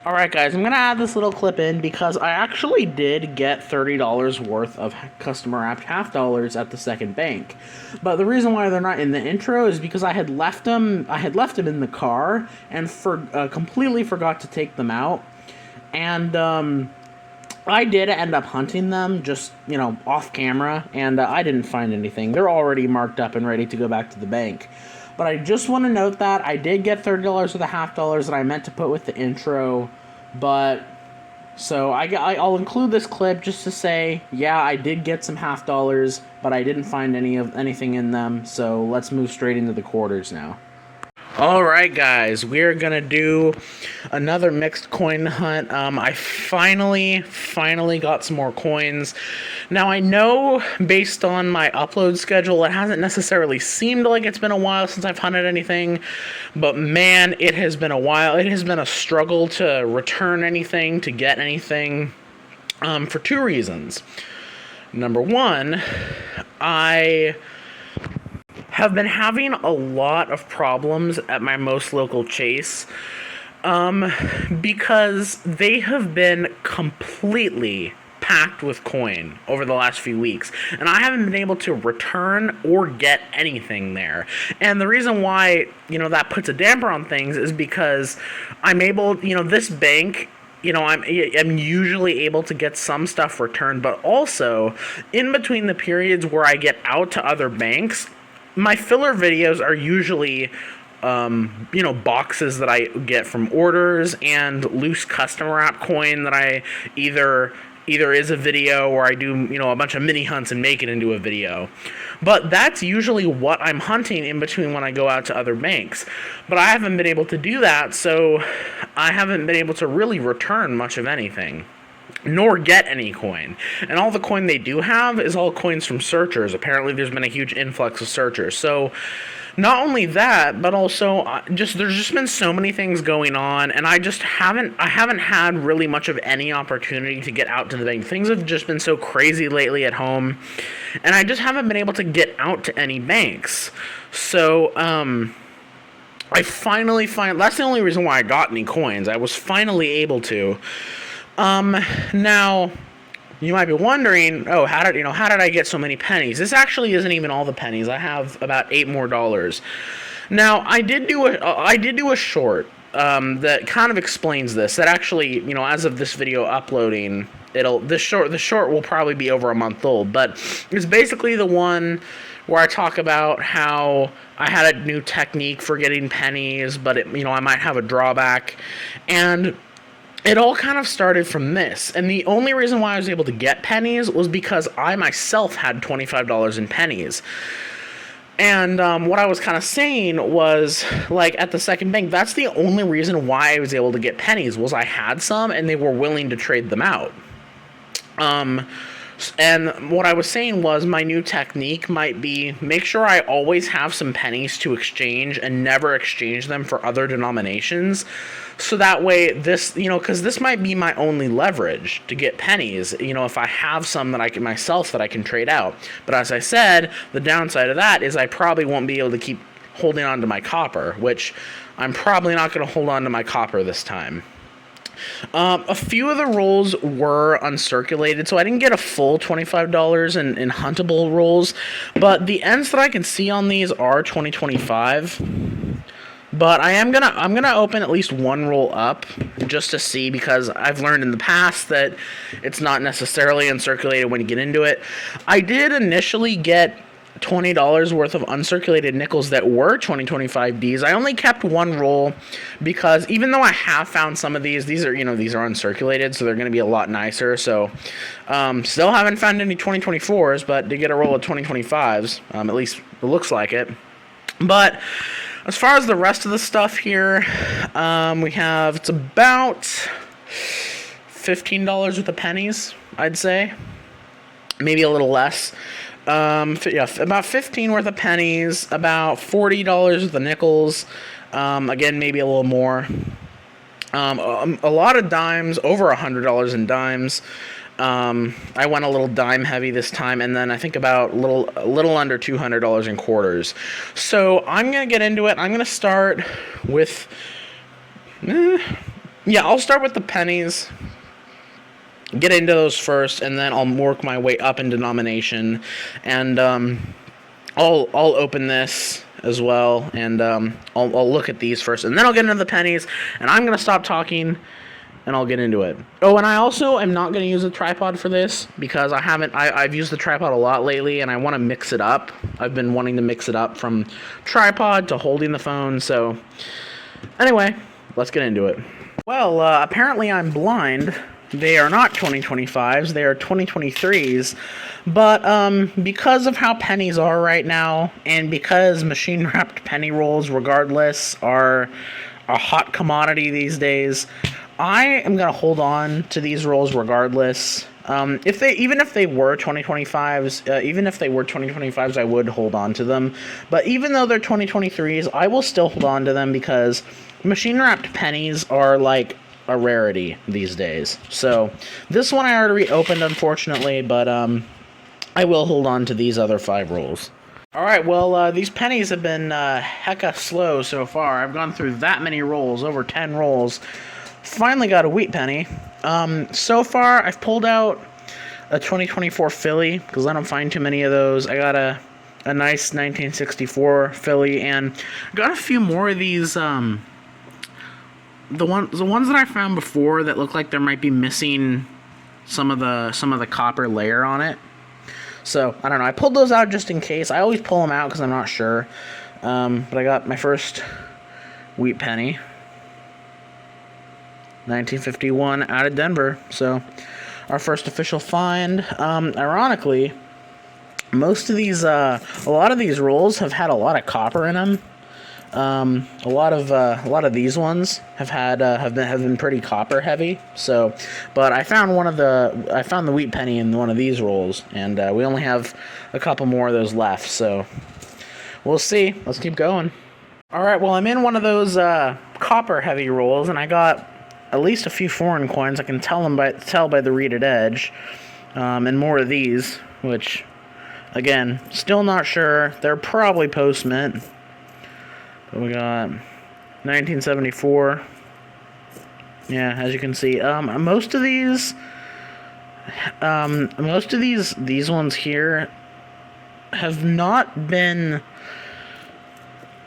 Alright guys, I'm going to add this little clip in because I actually did get $30 worth of customer app half dollars at the second bank. But the reason why they're not in the intro is because I had left them in the car and completely forgot to take them out. And I did end up hunting them just, off camera, and I didn't find anything. They're already marked up and ready to go back to the bank. But I just want to note that I did get $30 of the half dollars that I meant to put with the intro. But so I'll include this clip just to say, yeah, I did get some half dollars, but I didn't find anything in them. So let's move straight into the quarters now. Alright guys, we're gonna do another mixed coin hunt. I finally got some more coins. Now I know, based on my upload schedule, it hasn't necessarily seemed like it's been a while since I've hunted anything, but man, it has been a while. It has been a struggle to return anything, to get anything, for two reasons. Number one, I have been having a lot of problems at my most local chase because they have been completely packed with coin over the last few weeks, and I haven't been able to return or get anything there. And the reason why, that puts a damper on things is because I'm able, this bank, I'm usually able to get some stuff returned, but also in between the periods where I get out to other banks, my filler videos are usually, boxes that I get from orders and loose customer app coin that I either is a video or I do, a bunch of mini hunts and make it into a video. But that's usually what I'm hunting in between when I go out to other banks. But I haven't been able to do that, so I haven't been able to really return much of anything, nor get any coin. And all the coin they do have is all coins from searchers. Apparently there's been a huge influx of searchers. So not only that, but also there's just been so many things going on, and I haven't had really much of any opportunity to get out to the bank. Things have just been so crazy lately at home, and I just haven't been able to get out to any banks. So I finally that's the only reason why I got any coins. I was finally able to. Now, you might be wondering, how did I get so many pennies? This actually isn't even all the pennies. I have about $8 more. Now, I did do a short, that kind of explains this. That actually, as of this video uploading, the short will probably be over a month old, but it's basically the one where I talk about how I had a new technique for getting pennies, but I might have a drawback, and it all kind of started from this, and the only reason why I was able to get pennies was because I myself had $25 in pennies. And what I was kind of saying was, at the second bank, that's the only reason why I was able to get pennies, was I had some, and they were willing to trade them out. And what I was saying was my new technique might be make sure I always have some pennies to exchange and never exchange them for other denominations. So that way because this might be my only leverage to get pennies, if I have some that I can trade out. But as I said, the downside of that is I probably won't be able to keep holding on to my copper, which I'm probably not going to hold on to my copper this time. A few of the rolls were uncirculated, so I didn't get a full $25 in huntable rolls, but the ends that I can see on these are 2025. But I'm gonna open at least one roll up just to see, because I've learned in the past that it's not necessarily uncirculated when you get into it. I did initially get $20 worth of uncirculated nickels that were 2025 Ds. I only kept one roll because even though I have found some of these are uncirculated, so they're going to be a lot nicer. So still haven't found any 2024s, but to get a roll of 2025s, at least it looks like it. But as far as the rest of the stuff here, it's about $15 worth of pennies, I'd say. Maybe a little less. About 15 worth of pennies, about $40 worth of nickels, again, maybe a little more, a lot of dimes, over $100 in dimes. I went a little dime heavy this time, and then I think about a little under $200 in quarters. So I'm going to get into it. I'm going to start with Yeah, I'll start with the pennies, get into those first, and then I'll work my way up in denomination, and I'll open this as well, and I'll look at these first, and then I'll get into the pennies, and I'm gonna stop talking, and I'll get into it. Oh, and I also am not gonna use a tripod for this because I've used the tripod a lot lately, and I want to mix it up. I've been wanting to mix it up from tripod to holding the phone. So anyway, let's get into it. Well, apparently I'm blind. They are not 2025s, they are 2023s. But because of how pennies are right now, and because machine-wrapped penny rolls, regardless, are a hot commodity these days, I am going to hold on to these rolls regardless. Even if they were 2025s, I would hold on to them. But even though they're 2023s, I will still hold on to them because machine-wrapped pennies are like a rarity these days. So this one I already opened, unfortunately, but I will hold on to these other 5 rolls. Alright, well, these pennies have been hecka slow so far. I've gone through that many rolls, over 10 rolls. Finally got a wheat penny. So far, I've pulled out a 2024 Philly, because I don't find too many of those. I got a nice 1964 Philly, and got a few more of these, the ones that I found before that look like there might be missing some of the copper layer on it. So, I don't know. I pulled those out just in case. I always pull them out because I'm not sure. But I got my first wheat penny. 1951 out of Denver. So, our first official find. Ironically, most of these, a lot of these rolls have had a lot of copper in them. A lot of these ones have been pretty copper heavy. So, but I found the wheat penny in one of these rolls, and we only have a couple more of those left. So, we'll see. Let's keep going. All right. Well, I'm in one of those copper heavy rolls, and I got at least a few foreign coins. I can tell by the reeded edge, and more of these, which, again, still not sure. They're probably post-mint. But we got 1974. Yeah, as you can see, most of these ones here have not been.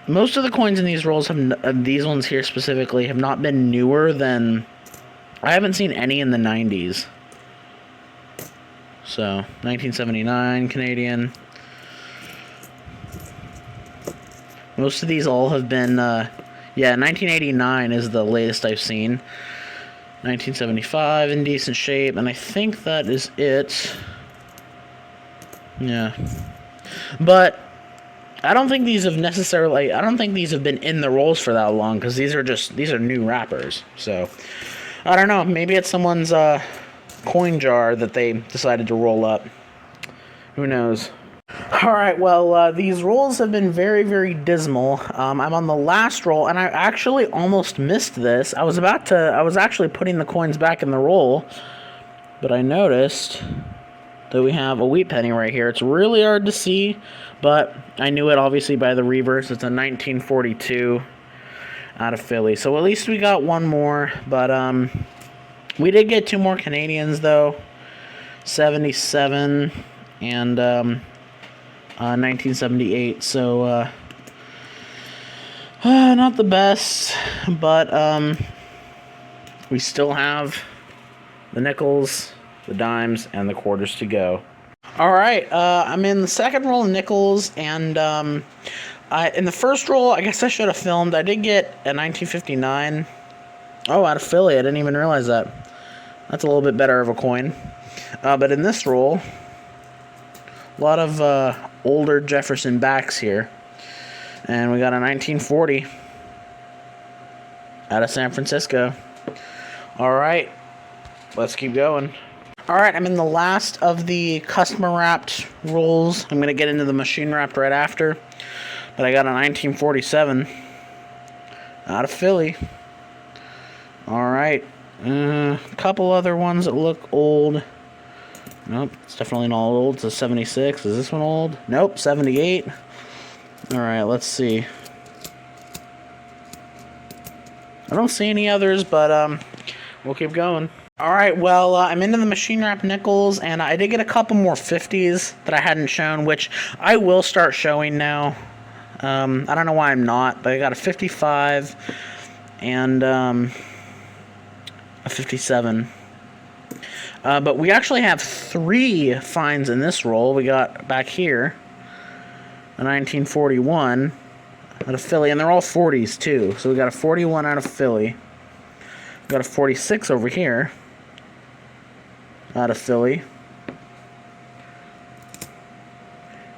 Most of the coins in these rolls these ones here specifically have not been newer than. I haven't seen any in the 90s. So 1979 Canadian. Most of these all have been, 1989 is the latest I've seen. 1975 in decent shape, and I think that is it. Yeah. But I don't think these have been in the rolls for that long, because these are new wrappers. So, I don't know, maybe it's someone's coin jar that they decided to roll up. Who knows? Alright, well, these rolls have been very, very dismal. I'm on the last roll, and I actually almost missed this. I was actually putting the coins back in the roll, but I noticed that we have a wheat penny right here. It's really hard to see, but I knew it obviously by the reverse. It's a 1942 out of Philly. So at least we got one more, but we did get 2 more Canadians, though. 77 and 1978, so not the best, but we still have the nickels, the dimes, and the quarters to go. Alright, I'm in the second roll of nickels, and in the first roll, I guess I should have filmed, I did get a 1959. Oh, out of Philly, I didn't even realize that. That's a little bit better of a coin. But in this roll, a lot of older Jefferson backs here. And we got a 1940 out of San Francisco. Alright, let's keep going. Alright, I'm in the last of the customer wrapped rolls. I'm going to get into the machine wrapped right after. But I got a 1947 out of Philly. Alright, a couple other ones that look old. Nope, it's definitely not old. It's a 76. Is this one old? Nope, 78. Alright, let's see. I don't see any others, but We'll keep going. Alright, well, I'm into the machine wrap nickels, and I did get a couple more 50s that I hadn't shown, which I will start showing now. I don't know why I'm not, but I got a 55 and a 57. But we actually have 3 finds in this roll. We got back here a 1941 out of Philly, and they're all 40s too. So we got a 41 out of Philly. We got a 46 over here out of Philly.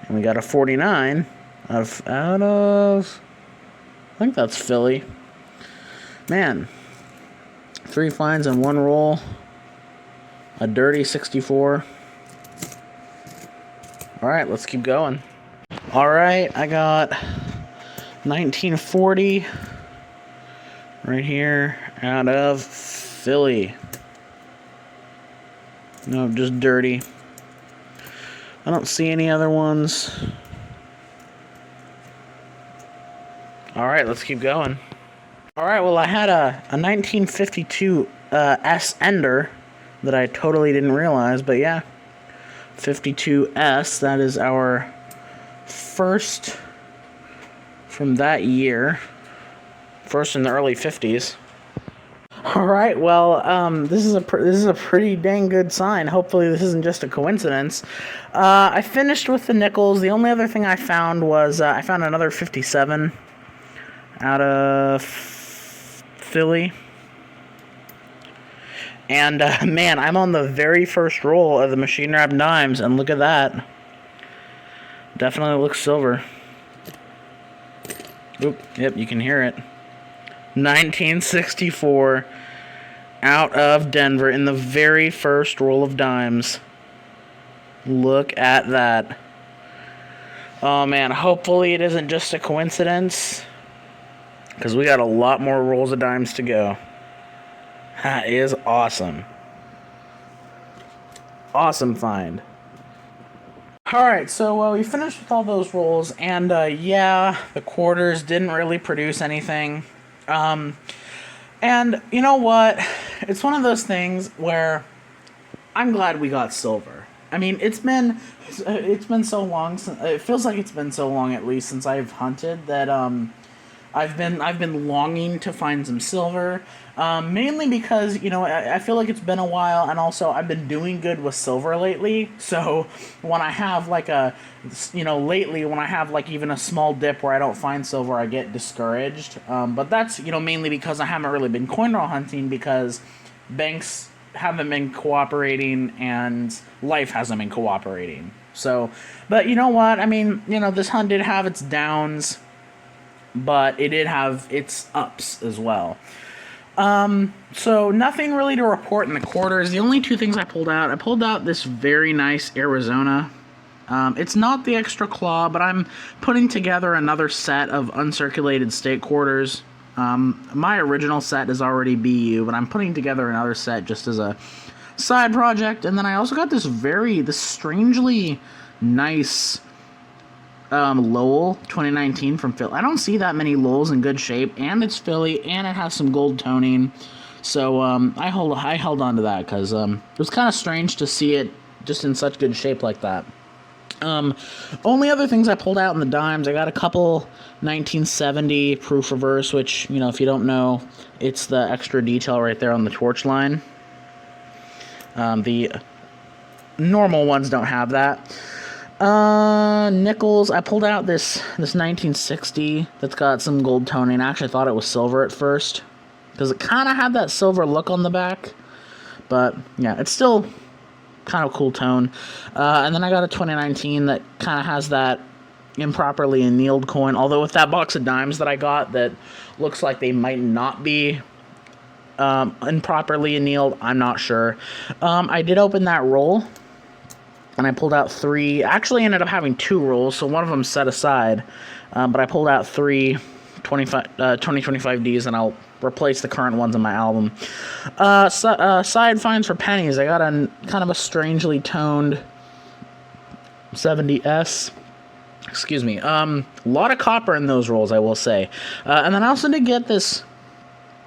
And we got a 49 out of I think that's Philly. Man, 3 finds in one roll. A dirty 64. Alright, let's keep going. Alright, I got 1940 right here out of Philly. No, just dirty. I don't see any other ones. Alright, let's keep going. Alright, well, I had a 1952 S Ender that I totally didn't realize, but yeah. 52S, that is our first from that year. First in the early 50s. Alright, well, this is a pretty dang good sign. Hopefully this isn't just a coincidence. I finished with the nickels. The only other thing I found was, I found another 57 out of Philly. And, man, I'm on the very first roll of the machine wrap dimes, and look at that. Definitely looks silver. Oop, yep, you can hear it. 1964 out of Denver in the very first roll of dimes. Look at that. Oh, man, hopefully it isn't just a coincidence, because we got a lot more rolls of dimes to go. That is awesome. Awesome find. Alright, so we finished with all those rolls, and yeah, the quarters didn't really produce anything. And you know what? It's one of those things where I'm glad we got silver. I mean, it's been so long since, it feels like it's been so long at least since I've hunted that I've been longing to find some silver, mainly because, you know, I feel like it's been a while, and also I've been doing good with silver lately, so when I have like lately when I have like even a small dip where I don't find silver, I get discouraged, but that's, you know, mainly because I haven't really been coin roll hunting because banks haven't been cooperating and life hasn't been cooperating, so, but you know what, I mean, you know, this hunt did have its downs, but it did have its ups as well. So nothing really to report in the quarters. The only 2 things I pulled out this very nice Arizona. It's not the extra claw, but I'm putting together another set of uncirculated state quarters. My original set is already BU, but I'm putting together another set just as a side project. And then I also got this strangely nice Lowell 2019 from Philly. I don't see that many Lowells in good shape, and it's Philly, and it has some gold toning. So I held on to that because it was kind of strange to see it just in such good shape like that. Only other things I pulled out in the dimes, I got a couple 1970 proof reverse, which, you know, if you don't know, it's the extra detail right there on the torch line. The normal ones don't have that. Nickels, I pulled out this 1960 that's got some gold toning. I actually thought it was silver at first, because it kind of had that silver look on the back, but yeah, it's still kind of cool tone. And then I got a 2019 that kind of has that improperly annealed coin, although with that box of dimes that I got that looks like they might not be improperly annealed, I'm not sure. I did open that roll, and I pulled out 3, actually ended up having 2 rolls, so one of them set aside, but I pulled out 3 2025Ds, and I'll replace the current ones in my album. Side finds for pennies, I got a kind of a strangely toned 70S, excuse me, a lot of copper in those rolls, I will say, and then I also did get this,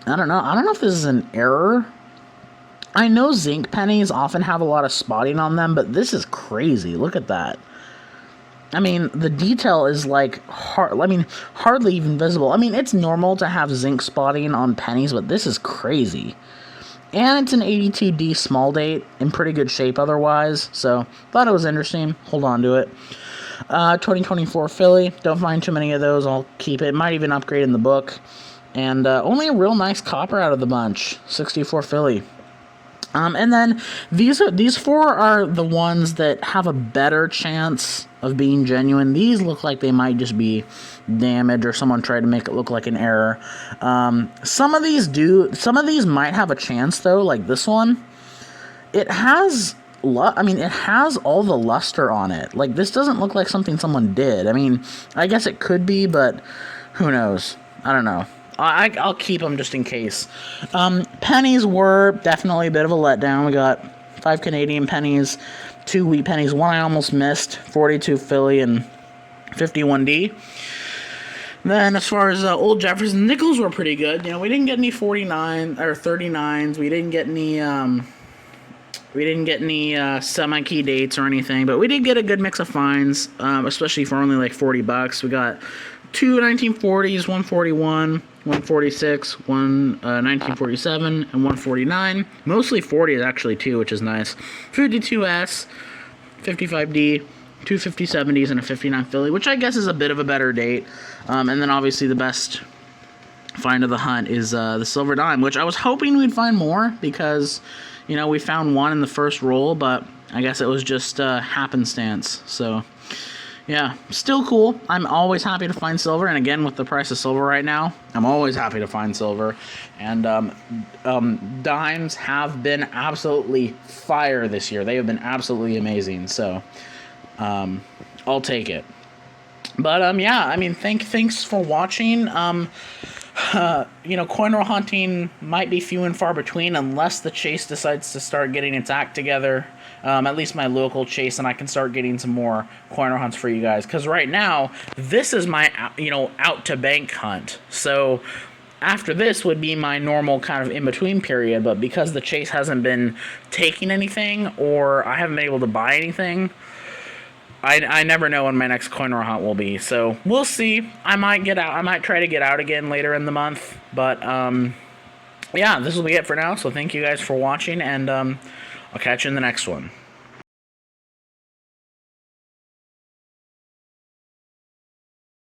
I don't know if this is an error, I know zinc pennies often have a lot of spotting on them, but this is crazy. Look at that. I mean, the detail is like hardly even visible. I mean, it's normal to have zinc spotting on pennies, but this is crazy. And it's an 82D small date, in pretty good shape otherwise, so thought it was interesting. Hold on to it. 2024 Philly. Don't find too many of those. I'll keep it. Might even upgrade in the book. And only a real nice copper out of the bunch. 64 Philly. And then these four are the ones that have a better chance of being genuine. These look like they might just be damage or someone tried to make it look like an error. Some of these might have a chance though, like this one. It has it has all the luster on it. Like, this doesn't look like something someone did. I mean, I guess it could be, but who knows? I don't know. I'll keep them just in case. Pennies were definitely a bit of a letdown. We got 5 Canadian pennies, 2 wheat pennies, 1 I almost missed, 42 Philly, and 51D. Then as far as Old Jefferson, nickels were pretty good. You know, we didn't get any 49 or 39s. We didn't get any semi-key dates or anything, but we did get a good mix of finds, especially for only like $40. We got 2 1940s, 141, 146, 1947, and 149. Mostly 40s actually too, which is nice. 52S, 55D, 2 5070s, and a 59 Philly, which I guess is a bit of a better date. And then obviously the best find of the hunt is the silver dime, which I was hoping we'd find more because, you know, we found one in the first roll, but I guess it was just happenstance. So yeah, still cool. I'm always happy to find silver, and again, with the price of silver right now, I'm always happy to find silver. And dimes have been absolutely fire this year. They have been absolutely amazing. So I'll take it. But yeah, I mean, thanks for watching. You know, coin roll hunting might be few and far between unless the chase decides to start getting its act together. At least my local chase, and I can start getting some more coin roll hunts for you guys. Because right now, this is my, you know, out to bank hunt. So after this would be my normal kind of in-between period. But because the chase hasn't been taking anything, or I haven't been able to buy anything, I never know when my next coin roll hunt will be. So we'll see. I might get out. I might try to get out again later in the month. But yeah, this will be it for now. So thank you guys for watching, and I'll catch you in the next one.